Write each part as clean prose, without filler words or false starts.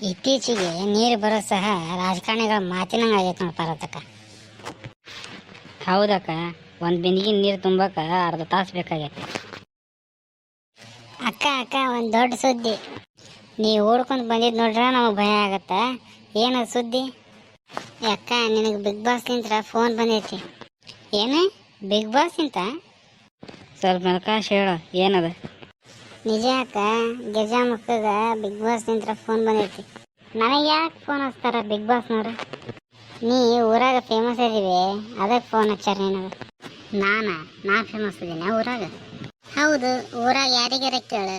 ಇತ್ತೀಚೆಗೆ ನೀರು ಬರೋ ಸಹ ರಾಜಕಾರಣಿಗಳ ಮಾತಿನಂಗೆ ಆಗೈತೆ ನೋಡಿ ಪಾರ್ವತಕ್ಕ. ಹೌದಕ್ಕ, ಒಂದು ಬಿಂದಿಗೆ ನೀರು ತುಂಬಕ್ಕೆ ಅರ್ಧ ತಾಸು ಬೇಕಾಗೈತೆ. ಅಕ್ಕ ಅಕ್ಕ ಒಂದು ದೊಡ್ಡ ಸುದ್ದಿ. ನೀವು ಓಡ್ಕೊಂಡು ಬಂದಿದ್ದು ನೋಡ್ರೆ ನಮಗೆ ಭಯ ಆಗತ್ತೆ. ಏನದು ಸುದ್ದಿ? ಅಕ್ಕ, ನಿನಗೆ ಬಿಗ್ ಬಾಸ್ನಿಂದ ಫೋನ್ ಬಂದೈತಿ. ಏನು ಬಿಗ್ ಬಾಸ್ನಿಂದ? ಸ್ವಲ್ಪ ನಲ್ಕಾಶ ಹೇಳು, ಏನದ? ನಿಜ ಅಕ್ಕ, ಗಿರ್ಜಾ ಮಕ್ಕಗ ಬಿಗ್ ಬಾಸ್ನಿಂದ ಫೋನ್ ಬಂದೈತಿ. ನನಗೆ ಯಾಕೆ ಫೋನ್ ಹಚ್ತಾರ ಬಿಗ್ ಬಾಸ್ನವ್ರು? ನೀ ಊರಾಗ ಫೇಮಸ್ ಇದೀವಿ, ಅದಕ್ಕೆ ಫೋನ್ ಹಚ್ಚಾರ ನಿನಗೆ. ನಾ ಫೇಮಸ್ ಇದೀನಿ ಊರಾಗ? ಹೌದು, ಊರಾಗ ಯಾರಿಗಾರ ಕೇಳು,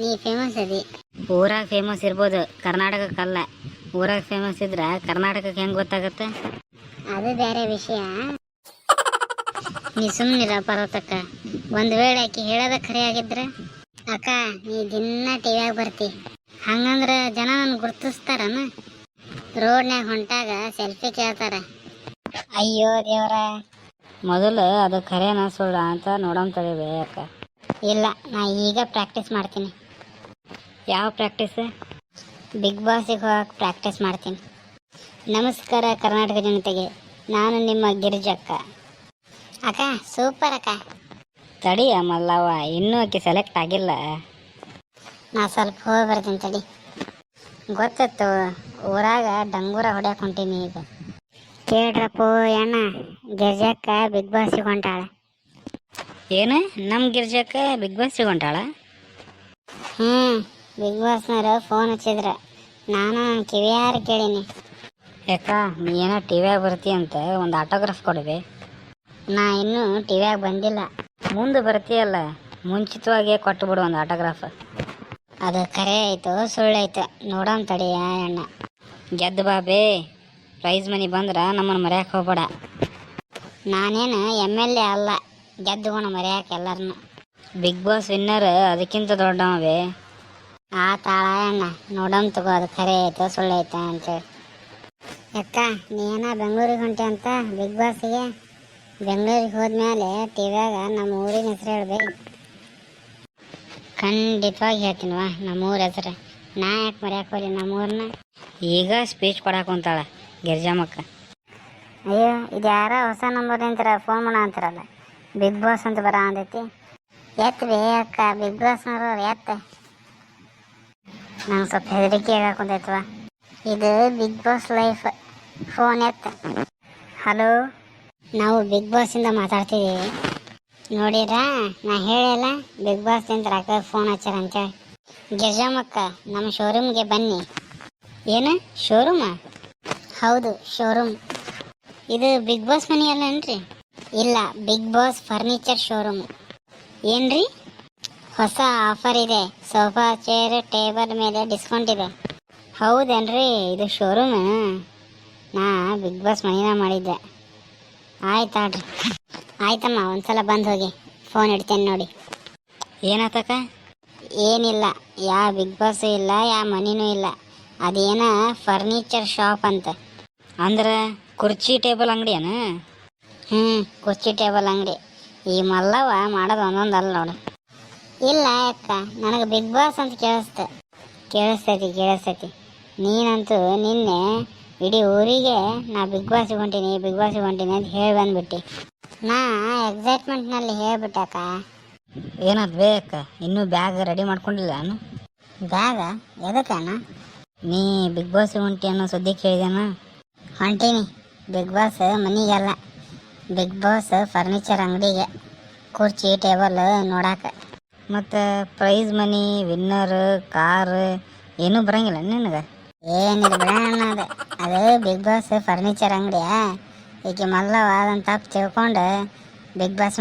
ನೀ ಫೇಮಸ್ ಅದಿ. ಊರಾಗ ಫೇಮಸ್ ಇರ್ಬೋದು, ಕರ್ನಾಟಕಕ್ಕಲ್ಲ. ಊರಾಗ ಫೇಮಸ್ ಇದ್ರೆ ಕರ್ನಾಟಕಕ್ಕೆ ಹೆಂಗೆ ಗೊತ್ತಾಗತ್ತೆ? ಅದು ಬೇರೆ ವಿಷಯ. ನೀ ಸುಮ್ಮನಿರ ಪಾರ್ವತಕ್ಕ. ಒಂದು ವೇಳೆ ಆಕೆ ಹೇಳೋದ ಖರೆ ಆಗಿದ್ರೆ? ಅಕ್ಕ, ನೀ ದಿನ ಟಿವಿಯಾಗ ಬರ್ತಿ, ಹಂಗಂದ್ರೆ ಜನ ನನ್ನ ಗುರ್ತಿಸ್ತಾರನ? ರೋಡ್ನ್ಯಾಗ ಹೊಂಟಾಗ ಸೆಲ್ಫಿ ಕೇಳ್ತಾರ. ಅಯ್ಯೋ ದೇವ್ರ, ಮೊದಲು ಅದು ಖರೇನ ಸುಳ್ಳ ಅಂತ ನೋಡೋಣ ತಡಿಬೇ ಅಕ್ಕ. ಇಲ್ಲ, ನಾ ಈಗ ಪ್ರಾಕ್ಟೀಸ್ ಮಾಡ್ತೀನಿ. ಯಾವ ಪ್ರಾಕ್ಟೀಸ್? ಬಿಗ್ ಬಾಸಿಗೆ ಹೋಗಕ್ಕೆ ಪ್ರಾಕ್ಟೀಸ್ ಮಾಡ್ತೀನಿ. ನಮಸ್ಕಾರ ಕರ್ನಾಟಕ ಜನತೆಗೆ, ನಾನು ನಿಮ್ಮ ಗಿರಿಜಕ್ಕ. ಅಕ್ಕ ಸೂಪರ್ ಅಕ್ಕ. ತಡಿಯ ಮಲ್ಲವ್ವ, ಇನ್ನೂ ಆಕೆ ಸೆಲೆಕ್ಟ್ ಆಗಿಲ್ಲ. ನಾ ಸ್ವಲ್ಪ ಹೋಗಿ ಬರ್ತೀನಿ ತಡಿ. ಗೊತ್ತಿತ್ತು, ಊರಾಗ ಡಂಗೂರ ಹೊಡ್ಯಾಕ ಹೊಂಟೀನಿ ಈಗ. ಕೇಳ್ರಪ್ಪ ಅಣ್ಣ, ಗಿರ್ಜಕ್ಕ ಬಿಗ್ ಬಾಸಿಗೆ ಹೊಂಟಾಳ. ಏನು, ನಮ್ಮ ಗಿರ್ಜಕ್ಕ ಬಿಗ್ ಬಾಸಿಗೆ ಹೊಂಟಾಳ? ಬಿಗ್ ಬಾಸ್ನವ್ರು ಫೋನ್ ಹಚ್ಚಿದ್ರ, ನಾನು ನನ್ನ ಕಿವಿಯಾರ ಕೇಳೀನಿ. ಯಾಕ, ನೀ ಏನೋ ಟಿವಿಯಾಗ ಬರ್ತೀಯಂತ ಒಂದು ಆಟೋಗ್ರಾಫ್ ಕೊಡ್ಬೇ. ನಾ ಇನ್ನೂ ಟಿವಿಯಾಗ ಬಂದಿಲ್ಲ. ಮುಂದೆ ಬರ್ತೀಯಲ್ಲ, ಮುಂಚಿತವಾಗಿ ಕೊಟ್ಟುಬಿಡು ಒಂದು ಆಟೋಗ್ರಾಫ್. ಅದು ಕರೆ ಆಯಿತು ಸುಳ್ಳಾಯ್ತು ನೋಡೋಣ ತಡಿಯ ಅಣ್ಣ. ಗೆದ್ದು ಬಾಬೇ, ಪ್ರೈಸ್ ಮನಿ ಬಂದ್ರೆ ನಮ್ಮನ್ನು ಮರ್ಯಾಕೆ ಹೋಗ್ಬೇಡ. ನಾನೇನು MLA ಅಲ್ಲ, ಗೆದ್ದುಗೋಣ ಮರ್ಯಾಕೆ ಎಲ್ಲರನ್ನು. ಬಿಗ್ ಬಾಸ್ ವಿನ್ನರ್ ಅದಕ್ಕಿಂತ ದೊಡ್ಡವೇ. ಆ ತಾಳ ಅಣ್ಣ, ನೋಡೋಣ ತಗೋ ಅದು ಖರೆ ಆಯ್ತು ಸುಳ್ಳಾಯ್ತು ಅಂತೇಳಿ. ಅಕ್ಕ, ನೀನ ಬೆಂಗಳೂರಿಗೆ ಹೊಂಟೆ ಅಂತ ಬಿಗ್ ಬಾಸಿಗೆ? ಬೆಂಗಳೂರಿಗೆ ಹೋದ್ಮೇಲೆ ಟಿವಿಯಾಗ ನಮ್ಮ ಊರಿನ ಹೆಸರು ಹೇಳ್ಬೇಕು. ಖಂಡಿತವಾಗಿ ಹೇಳ್ತೀನಿವಾ ನಮ್ಮೂರ ಹೆಸರು. ನಾ ಯಾಕೆ ಮರ್ಯಾಕೆ ಹೋಗ್ಲಿ ನಮ್ಮೂರನ್ನ? ಈಗ ಸ್ಪೀಚ್ ಕೊಡಕ್ಕೆ ಹೊಂತಾಳ ಗಿರ್ಜಾಮಕ್ಕ. ಅಯ್ಯೋ, ಇದು ಯಾರ ಹೊಸ ನಂಬರ್ ನಿಂತರ ಫೋನ್ ಮಾಡೋ ಅಂತಾರಲ್ಲ, ಬಿಗ್ ಬಾಸ್ ಅಂತ ಬರ ಅಂದೈತಿ. ಎತ್ತ ಬೇ ಅಕ್ಕ, ಬಿಗ್ ಬಾಸ್ನವ್ರು ಎತ್ತ. ನಂಗೆ ಸ್ವಲ್ಪ ಹೆದರಿಕೆ ಆಗಕ್ಕೆ ಹೊಂತೈತವ. ಇದು ಬಿಗ್ ಬಾಸ್ ಲೈಫ್, ಫೋನ್ ಎತ್ತ. ಹಲೋ, ನಾವು ಬಿಗ್ ಬಾಸಿಂದ ಮಾತಾಡ್ತಿದ್ದೀವಿ. ನೋಡಿರಾ, ನಾ ಹೇಳಿಲ್ಲ ಬಿಗ್ ಬಾಸ್ನಿಂದ ಅಕ್ಕ ಫೋನ್ ಹಚ್ಚಾರ ಅಂತೇಳಿ. ಗಿರ್ಜಾಮಕ್ಕ, ನಮ್ಮ ಶೋರೂಮ್ಗೆ ಬನ್ನಿ. ಏನು ಶೋರೂಮ? ಹೌದು, ಶೋರೂಮ್. ಇದು ಬಿಗ್ ಬಾಸ್ ಮನಿ ಅಲ್ಲನ್ರಿ? ಇಲ್ಲ, ಬಿಗ್ ಬಾಸ್ ಫರ್ನಿಚರ್ ಶೋರೂಮ್. ಏನ್ರಿ? ಹೊಸ ಆಫರ್ ಇದೆ, ಸೋಫಾ ಚೇರ್ ಟೇಬಲ್ ಮೇಲೆ ಡಿಸ್ಕೌಂಟ್ ಇದೆ. ಹೌದೇನ್ರಿ, ಇದು ಶೋರೂಮ್? ನಾ ಬಿಗ್ ಬಾಸ್ ಮನಿನ ಮಾಡಿದ್ದೆ. ಆಯ್ತಾಡ್ರಿ. ಆಯ್ತಮ್ಮ, ಒಂದ್ಸಲ ಬಂದು ಹೋಗಿ, ಫೋನ್ ಇಡ್ತೇನೆ ನೋಡಿ. ಏನಾತಕ್ಕ? ಏನಿಲ್ಲ, ಯಾವ ಬಿಗ್ ಬಾಸು ಇಲ್ಲ, ಯಾವ ಮನಿನೂ ಇಲ್ಲ. ಅದೇನ ಫರ್ನಿಚರ್ ಶಾಪ್ ಅಂತ. ಅಂದ್ರೆ ಕುರ್ಚಿ ಟೇಬಲ್ ಅಂಗಡಿಯೇನ? ಕುರ್ಚಿ ಟೇಬಲ್ ಅಂಗಡಿ. ಈ ಮಲ್ಲವ ಮಾಡೋದು ಒಂದೊಂದಲ್ಲ ನೋಡು. ಇಲ್ಲ ಅಕ್ಕ, ನನಗೆ ಬಿಗ್ ಬಾಸ್ ಅಂತ ಕೇಳಿಸ್ತೈತಿ. ನೀನಂತೂ ನಿನ್ನೆ ಇಡೀ ಊರಿಗೆ ನಾ ಬಿಗ್ ಬಾಸಿಗೆ ಹೊಂಟೀನಿ ಅಂತ ಹೇಳಿ ಬಂದ್ಬಿಟ್ಟು. ನಾ ಎಕ್ಸೈಟ್ಮೆಂಟ್ನಲ್ಲಿ ಹೇಳ್ಬಿಟ್ಟಕ್ಕ. ಏನದು ಬೇಕ? ಇನ್ನೂ ಬ್ಯಾಗ್ ರೆಡಿ ಮಾಡ್ಕೊಂಡಿಲ್ಲ ನಾನು. ಬ್ಯಾಗ ಎದಕ್ಕಣ್ಣ? ನೀ ಬಿಗ್ ಬಾಸಿಗೆ ಹೊಂಟಿ ಅನ್ನೋ ಸುದ್ದಿ ಕೇಳಿದೇನ? ಹೊಂಟೀನಿ ಬಿಗ್ ಬಾಸ್ ಮನಿಗೆಲ್ಲ, ಬಿಗ್ ಬಾಸ್ ಫರ್ನಿಚರ್ ಅಂಗಡಿಗೆ ಕುರ್ಚಿ ಟೇಬಲ್ ನೋಡಾಕ. ಮತ್ತು ಪ್ರೈಸ್ ಮನಿ, ವಿನ್ನರ್, ಕಾರ್ ಏನೂ ಬರಂಗಿಲ್ಲ ನಿನಗೆ? ಏನಿಲ್ಲ ಬಿಡೋಣ, ಅದು ಬಿಗ್ ಬಾಸ್ ಫರ್ನಿಚರ್ ಅಂಗಡಿಯಾ? ಈಗ ಮಲ್ಲವ ಅದನ್ನು ತಪ್ಪು ತಿಳ್ಕೊಂಡು ಬಿಗ್ ಬಾಸ್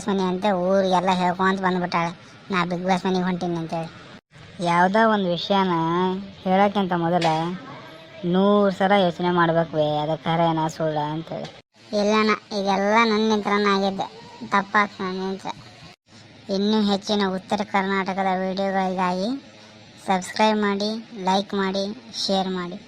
ಮನಿ ಅಂತ ಊರಿಗೆಲ್ಲ ಹೇಳ್ಕೊಂತ ಬಂದ್ಬಿಟ್ಟಾಳೆ, ನಾ ಬಿಗ್ ಬಾಸ್ ಮನಿಗೆ ಹೊಂಟೀನಿ ಅಂತೇಳಿ. ಯಾವುದೋ ಒಂದು ವಿಷಯನ ಹೇಳೋಕ್ಕಿಂತ ಮೊದಲ 100 ಸಲ ಯೋಚನೆ ಮಾಡ್ಬೇಕು, ಅದಕ್ಕೆ ಖರೇನ ಸುಳ್ಳ ಅಂತೇಳಿ. ಇಲ್ಲಣ್ಣ, ಇದೆಲ್ಲ ನನ್ನಿಂತ್ರನ ಆಗಿದ್ದೆ, ತಪ್ಪಾಗ್ತ ನನ್ನಿಂತ್ರ. ಇನ್ನೂ ಹೆಚ್ಚಿನ ಉತ್ತರ ಕರ್ನಾಟಕದ ವಿಡಿಯೋಗಳಿಗಾಗಿ ಸಬ್ಸ್ಕ್ರೈಬ್ ಮಾಡಿ, ಲೈಕ್ ಮಾಡಿ, ಶೇರ್ ಮಾಡಿ.